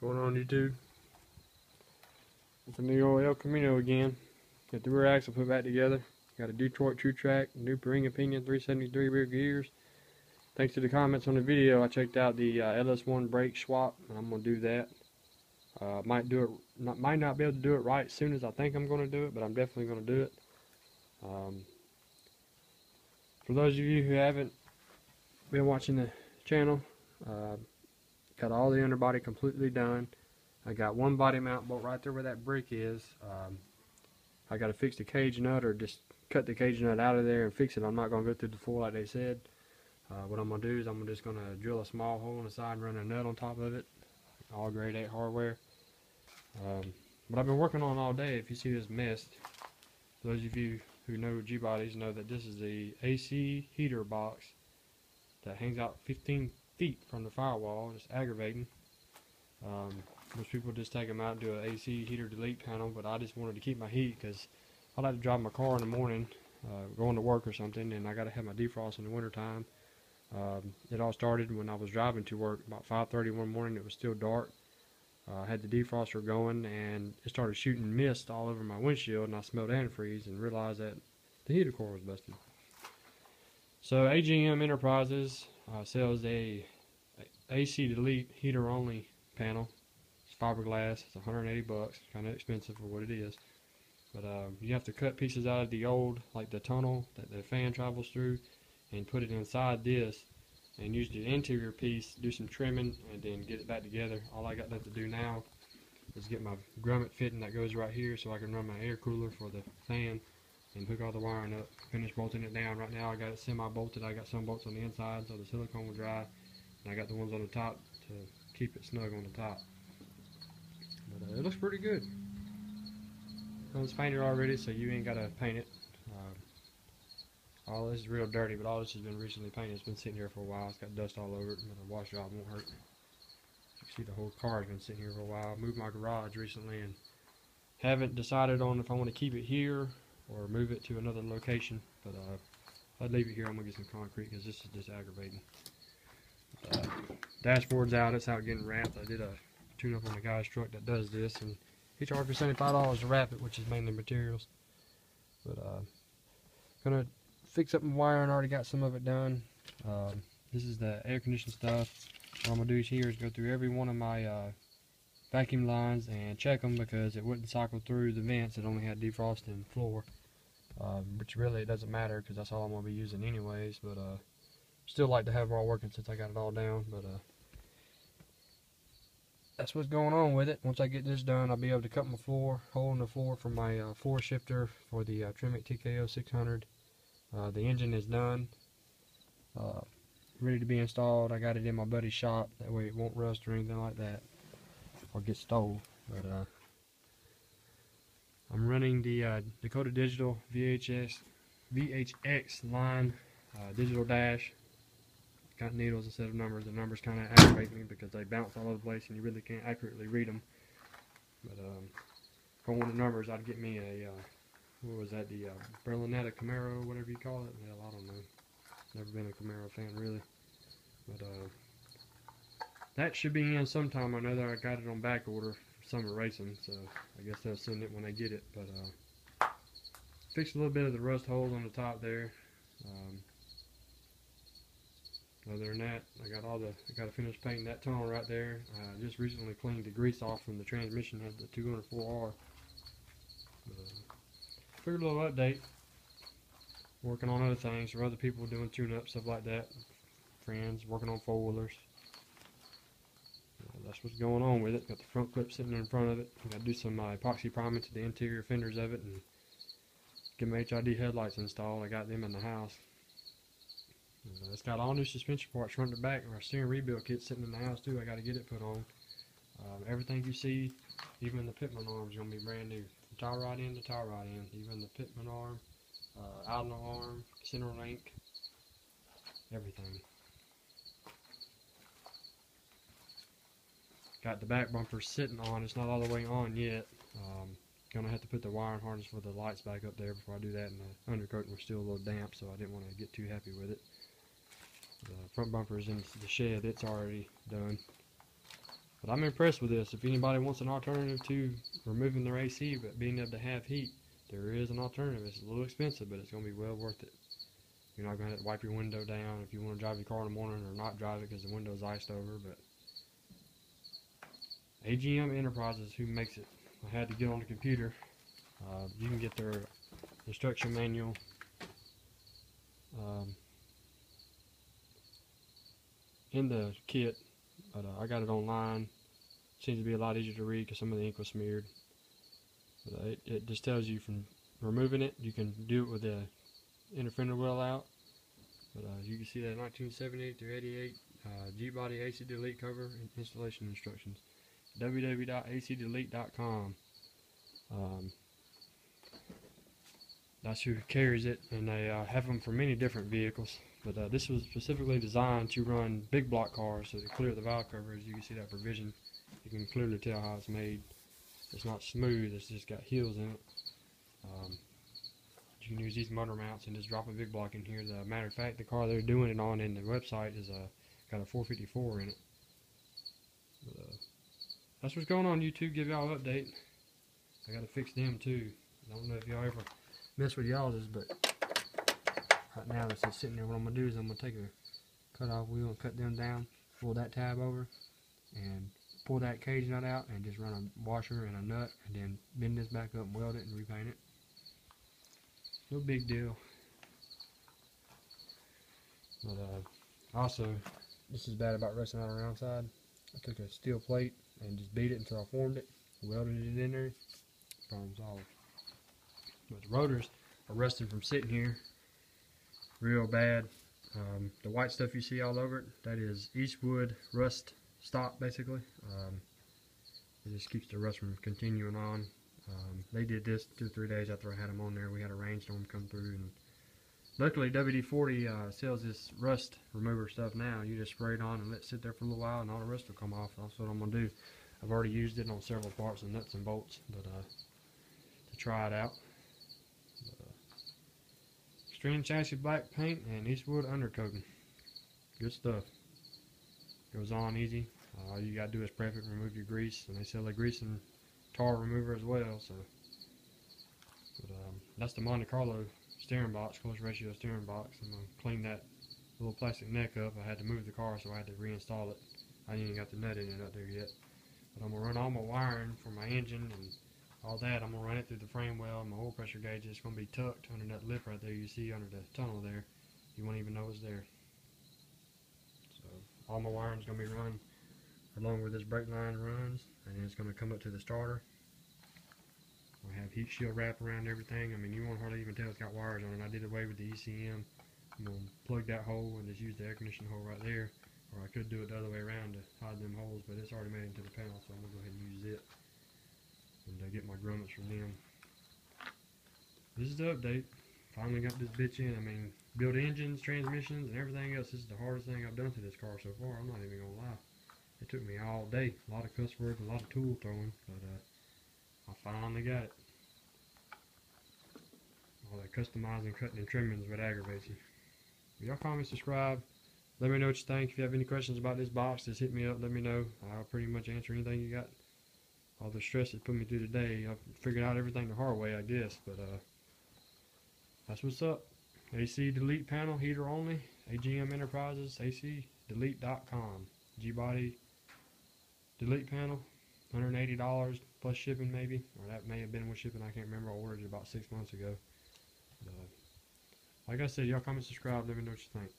Going on YouTube. It's a new old El Camino again. Got the rear axle put back together. Got a Detroit True Track, new Ring and Pinion 373 rear gears. Thanks to the comments on the video, I checked out the LS1 brake swap, and I'm gonna do that. Might not be able to do it right as soon as I think I'm gonna do it, but I'm definitely gonna do it. For those of you who haven't been watching the channel, got all the underbody completely done. I got one body mount bolt right there where that brick is. I got to fix the cage nut, or just cut the cage nut out of there and fix it. I'm not going to go through the full like they said. What I'm going to do is I'm just going to drill a small hole in the side and run a nut on top of it. All grade 8 hardware. But I've been working on all day. If you see this mess, those of you who know G-bodies know that this is the AC heater box that hangs out 15 feet from the firewall. It's aggravating. Most people just take them out and do an AC heater delete panel, but I just wanted to keep my heat because I like to drive my car in the morning, going to work or something, and I got to have my defrost in the wintertime. It all started when I was driving to work about 5:30 one morning. It was still dark. I had the defroster going, and it started shooting mist all over my windshield, and I smelled antifreeze and realized that the heater core was busted. So AGM Enterprises sells a AC delete heater only panel. It's fiberglass. It's 180 bucks. Kind of expensive for what it is. But you have to cut pieces out of the old, like the tunnel that the fan travels through, and put it inside this, and use the interior piece, do some trimming, and then get it back together. All I got left to do now is get my grommet fitting that goes right here so I can run my air cooler for the fan and hook all the wiring up, finish bolting it down. Right now I got it semi-bolted. I got some bolts on the inside so the silicone will dry, and I got the ones on the top to keep it snug on the top. But it looks pretty good. It's painted already, so you ain't got to paint it. All this is real dirty, but all this has been recently painted. It's been sitting here for a while. It's got dust all over it, but a wash job won't hurt. You can see the whole car has been sitting here for a while. I moved my garage recently and haven't decided on if I want to keep it here or move it to another location. But if I leave it here, I'm going to get some concrete because this is just aggravating. Dashboard's out. It's out getting wrapped. I did a tune-up on the guy's truck that does this, and he charged me $75 to wrap it, which is mainly materials. But gonna fix up my wiring. Already got some of it done. This is the air conditioning stuff. What I'm gonna do here is go through every one of my vacuum lines and check them, because it wouldn't cycle through the vents. It only had defrost and floor, which really it doesn't matter because that's all I'm gonna be using anyways. But still like to have it all working since I got it all down. But that's what's going on with it. Once I get this done, I'll be able to cut my floor, hole in the floor for my floor shifter for the Tremec TKO 600. The engine is done, ready to be installed. I got it in my buddy's shop. That way it won't rust or anything like that, or get stole. But I'm running the Dakota Digital VHX line digital dash. Got needles instead of numbers. The numbers kind of aggravate me because they bounce all over the place and you really can't accurately read them. But if I wanted numbers, I'd get me a what was that, the Berlinetta Camaro, whatever you call it. Hell, I don't know. Never been a Camaro fan really. But that should be in sometime. I know that I got it on back order for summer racing, so I guess they'll send it when they get it. But fixed a little bit of the rust holes on the top there. Other than that, I got to finish painting that tunnel right there. Just recently cleaned the grease off from the transmission. Had the 204R. Figured a little update. Working on other things for other people doing tune-up, stuff like that. Friends working on four-wheelers. That's what's going on with it. Got the front clip sitting in front of it. Got to do some epoxy priming to the interior fenders of it and get my HID headlights installed. I got them in the house. It's got all new suspension parts front to back. Our steering rebuild kit sitting in the house too. I got to get it put on. Everything you see, even the pitman arm, is going to be brand new. From tie rod end to tie rod end. Even the pitman arm, idler arm, center link, everything. Got the back bumper sitting on. It's not all the way on yet. Gonna have to put the wiring harness for the lights back up there before I do that, and the undercoating was still a little damp, so I didn't want to get too happy with it. The front bumper is in the shed. It's already done. But I'm impressed with this. If anybody wants an alternative to removing their AC but being able to have heat, there is an alternative. It's a little expensive, but it's going to be well worth it. You're not going to have to wipe your window down if you want to drive your car in the morning, or not drive it because the window's iced over. But AGM Enterprises, who makes it. I had to get on the computer. You can get their instruction manual in the kit, but I got it online. Seems to be a lot easier to read because some of the ink was smeared. But it just tells you from removing it. You can do it with the inner fender well out. But you can see that 1978 through 88 G-body AC delete cover and installation instructions. www.acdelete.com. That's who carries it, and they have them for many different vehicles. But this was specifically designed to run big block cars, so to clear the valve cover. As you can see that provision, you can clearly tell how it's made. It's not smooth, it's just got heels in it. You can use these motor mounts and just drop a big block in here. As a matter of fact, the car they're doing it on in the website is got a 454 in it. But, that's what's going on YouTube. Give y'all an update. I gotta fix them too. I don't know if y'all ever mess with y'all's, but right now it's just sitting there. What I'm gonna do is I'm gonna take a cut off wheel and cut them down, pull that tab over, and pull that cage nut out, and just run a washer and a nut, and then bend this back up and weld it and repaint it. No big deal. But also, this is bad about rusting out around side. I took a steel plate and just beat it until I formed it, welded it in there, problem solved. But the rotors are rusting from sitting here real bad. The white stuff you see all over it, that is Eastwood rust stop basically. It just keeps the rust from continuing on. They did this 2 or 3 days after I had them on there. We had a rainstorm come through, and luckily WD-40 sells this rust remover stuff now. You just spray it on and let it sit there for a little while, and all the rust will come off. That's what I'm gonna do. I've already used it on several parts and nuts and bolts, but to try it out. Strand chassis black paint and Eastwood undercoating. Good stuff. Goes on easy. All you gotta do is prep it, remove your grease, and they sell a grease and tar remover as well. So, but that's the Monte Carlo steering box, close ratio steering box. I'm gonna clean that little plastic neck up. I had to move the car, so I had to reinstall it. I ain't even got the nut in it up there yet. But I'm gonna run all my wiring for my engine and all that. I'm gonna run it through the frame well. My oil pressure gauge is gonna be tucked under that lip right there. You see under the tunnel there. You won't even know it's there. So all my wiring's gonna be run along where this brake line runs, and then it's gonna come up to the starter. I have heat shield wrap around everything. I mean, you won't hardly even tell it's got wires on it. I did away with the ECM. I'm gonna plug that hole and just use the air conditioning hole right there. Or I could do it the other way around to hide them holes, but it's already made into the panel, so I'm gonna go ahead and use it and get my grommets from them. This is the update. Finally got this bitch in. I mean, build engines, transmissions, and everything else. This is the hardest thing I've done to this car so far. I'm not even gonna lie. It took me all day. A lot of cuss words, a lot of tool throwing, but I finally got it. All that customizing, cutting, and trimming is what aggravates you. Y'all comment, subscribe. Let me know what you think. If you have any questions about this box, just hit me up. Let me know. I'll pretty much answer anything you got. All the stress it put me through today, I've figured out everything the hard way, I guess. But that's what's up. AC delete panel, heater only. AGM Enterprises, acdelete.com. G-body delete panel, $180 plus shipping maybe, or that may have been with shipping. I can't remember. I ordered it about 6 months ago. But, like I said, y'all comment, subscribe. Let me know what you think.